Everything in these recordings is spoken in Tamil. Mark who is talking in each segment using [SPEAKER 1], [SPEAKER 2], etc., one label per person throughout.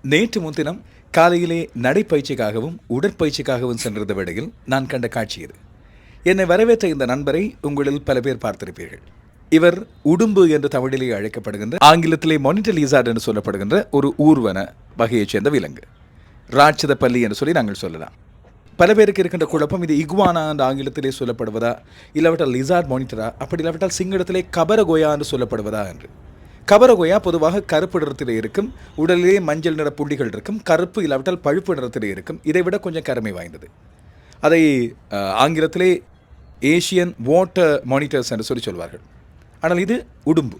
[SPEAKER 1] நேற்று முன்தினம் காலையிலே நடைப்பயிற்சிக்காகவும் உடற்பயிற்சிக்காகவும் சென்றிருந்த வேளையில் நான் கண்ட காட்சி இது. என்னை வரவேற்ற இந்த நண்பரை உங்களில் பல பேர் பார்த்திருப்பீர்கள். இவர் உடும்பு என்று தமிழிலே அழைக்கப்படுகின்ற, ஆங்கிலத்திலே மானிட்டர் லிசார்ட் என்று சொல்லப்படுகின்ற ஒரு ஊர்வன வகையைச் சேர்ந்த விலங்கு. ராட்சத பல்லி என்று சொல்லி நாங்கள் சொல்லலாம். பல பேருக்கு இருக்கின்ற குழப்பம், இது இகுவானா என்று ஆங்கிலத்திலே சொல்லப்படுவதா, இல்லாவிட்டால் லிசார்ட் மானிட்டரா, அப்படி இல்லாவிட்டால் சிங்களத்திலே கபரகோயா என்று சொல்லப்படுவதா என்று. கபரகோயா பொதுவாக கருப்பு நிறத்திலே இருக்கும், உடலிலே மஞ்சள் நிற புள்ளிகள் இருக்கும், கருப்பு இல்லாவிட்டால் பழுப்பு நிறத்திலே இருக்கும். இதை விட கொஞ்சம் கருமை வாய்ந்தது. அதை ஆங்கிலத்திலே ஏஷியன் வாட்டர் மானிட்டர்ஸ் என்று சொல்லி சொல்வார்கள். ஆனால் இது உடும்பு.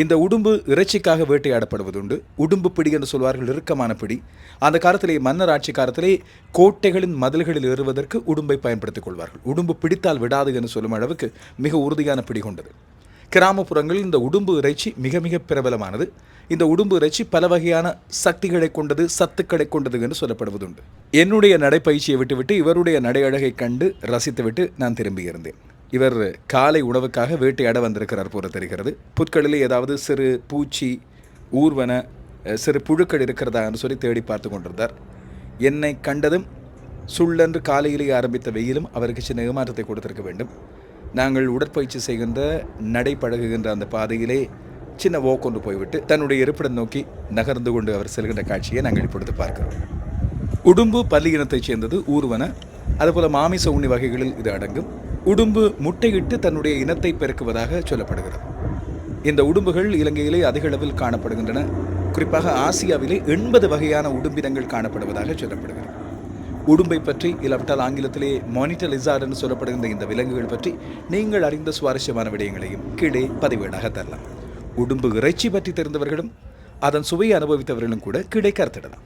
[SPEAKER 1] இந்த உடும்பு இறைச்சிக்காக வேட்டையாடப்படுவதுண்டு. உடும்பு பிடி என்று சொல்வார்கள், இறுக்கமான பிடி. அந்த காலத்திலே மன்னர் ஆட்சி காலத்திலே கோட்டைகளின் மதில்களில் ஏறுவதற்கு உடும்பை பயன்படுத்திக் கொள்வார்கள். உடும்பு பிடித்தால் விடாது என்று சொல்லும் அளவுக்கு மிக உறுதியான பிடி கொண்டது. கிராமப்புறங்களில் இந்த உடும்பு இறைச்சி மிக மிக பிரபலமானது. இந்த உடும்பு இறைச்சி பல வகையான சக்திகளை கொண்டது, சத்துக்களை கொண்டது என்று சொல்லப்படுவதுண்டு. என்னுடைய நடைப்பயிற்சியை விட்டுவிட்டு இவருடைய நடை அழகை கண்டு ரசித்துவிட்டு நான் திரும்பியிருந்தேன். இவர் காலை உணவுக்காக வேட்டையாட வந்திருக்கிறார் போல தெரிகிறது. புற்களிலே ஏதாவது சிறு பூச்சி, ஊர்வன, சிறு புழுக்கள் இருக்கிறதா என்று சொல்லி தேடி பார்த்து கொண்டிருந்தார். என்னை கண்டதும் சுள்ளென்று காலையிலேயே ஆரம்பித்த வெயிலும் அவருக்கு சின்ன ஏமாற்றத்தை கொடுத்திருக்க வேண்டும். நாங்கள் உடற்பயிற்சி செய்கின்ற, நடைபழகுகின்ற அந்த பாதையிலே சின்ன வாக் கொண்டு போய்விட்டு தன்னுடைய இருப்பிடம் நோக்கி நகர்ந்து கொண்டு அவர் செல்கின்ற காட்சியை நாங்கள் இப்பொழுது பார்க்கிறோம். உடும்பு பல்லி இனத்தைச் சேர்ந்தது ஊர்வன. அதுபோல் மாமிச உண்ணி வகைகளில் இது அடங்கும். உடும்பு முட்டையிட்டு தன்னுடைய இனத்தை பெருக்குவதாக சொல்லப்படுகிறது. இந்த உடும்புகள் இலங்கையிலே அதிக அளவில் காணப்படுகின்றன. குறிப்பாக ஆசியாவிலே 80 வகையான உடும்பினங்கள் காணப்படுவதாக சொல்லப்படுகிறது. உடும்பை பற்றி, இல்லாவிட்டால் ஆங்கிலத்திலே மானிட்டர் லிசார்ட் என்று சொல்லப்படுகின்ற இந்த விலங்குகள் பற்றி நீங்கள் அறிந்த சுவாரஸ்யமான விடயங்களையும் கீழே பதிவேடாக தரலாம். உடும்பு இறைச்சி பற்றி தெரிந்தவர்களும் அதன் சுவையை அனுபவித்தவர்களும் கூட கீழே கருத்திடலாம்.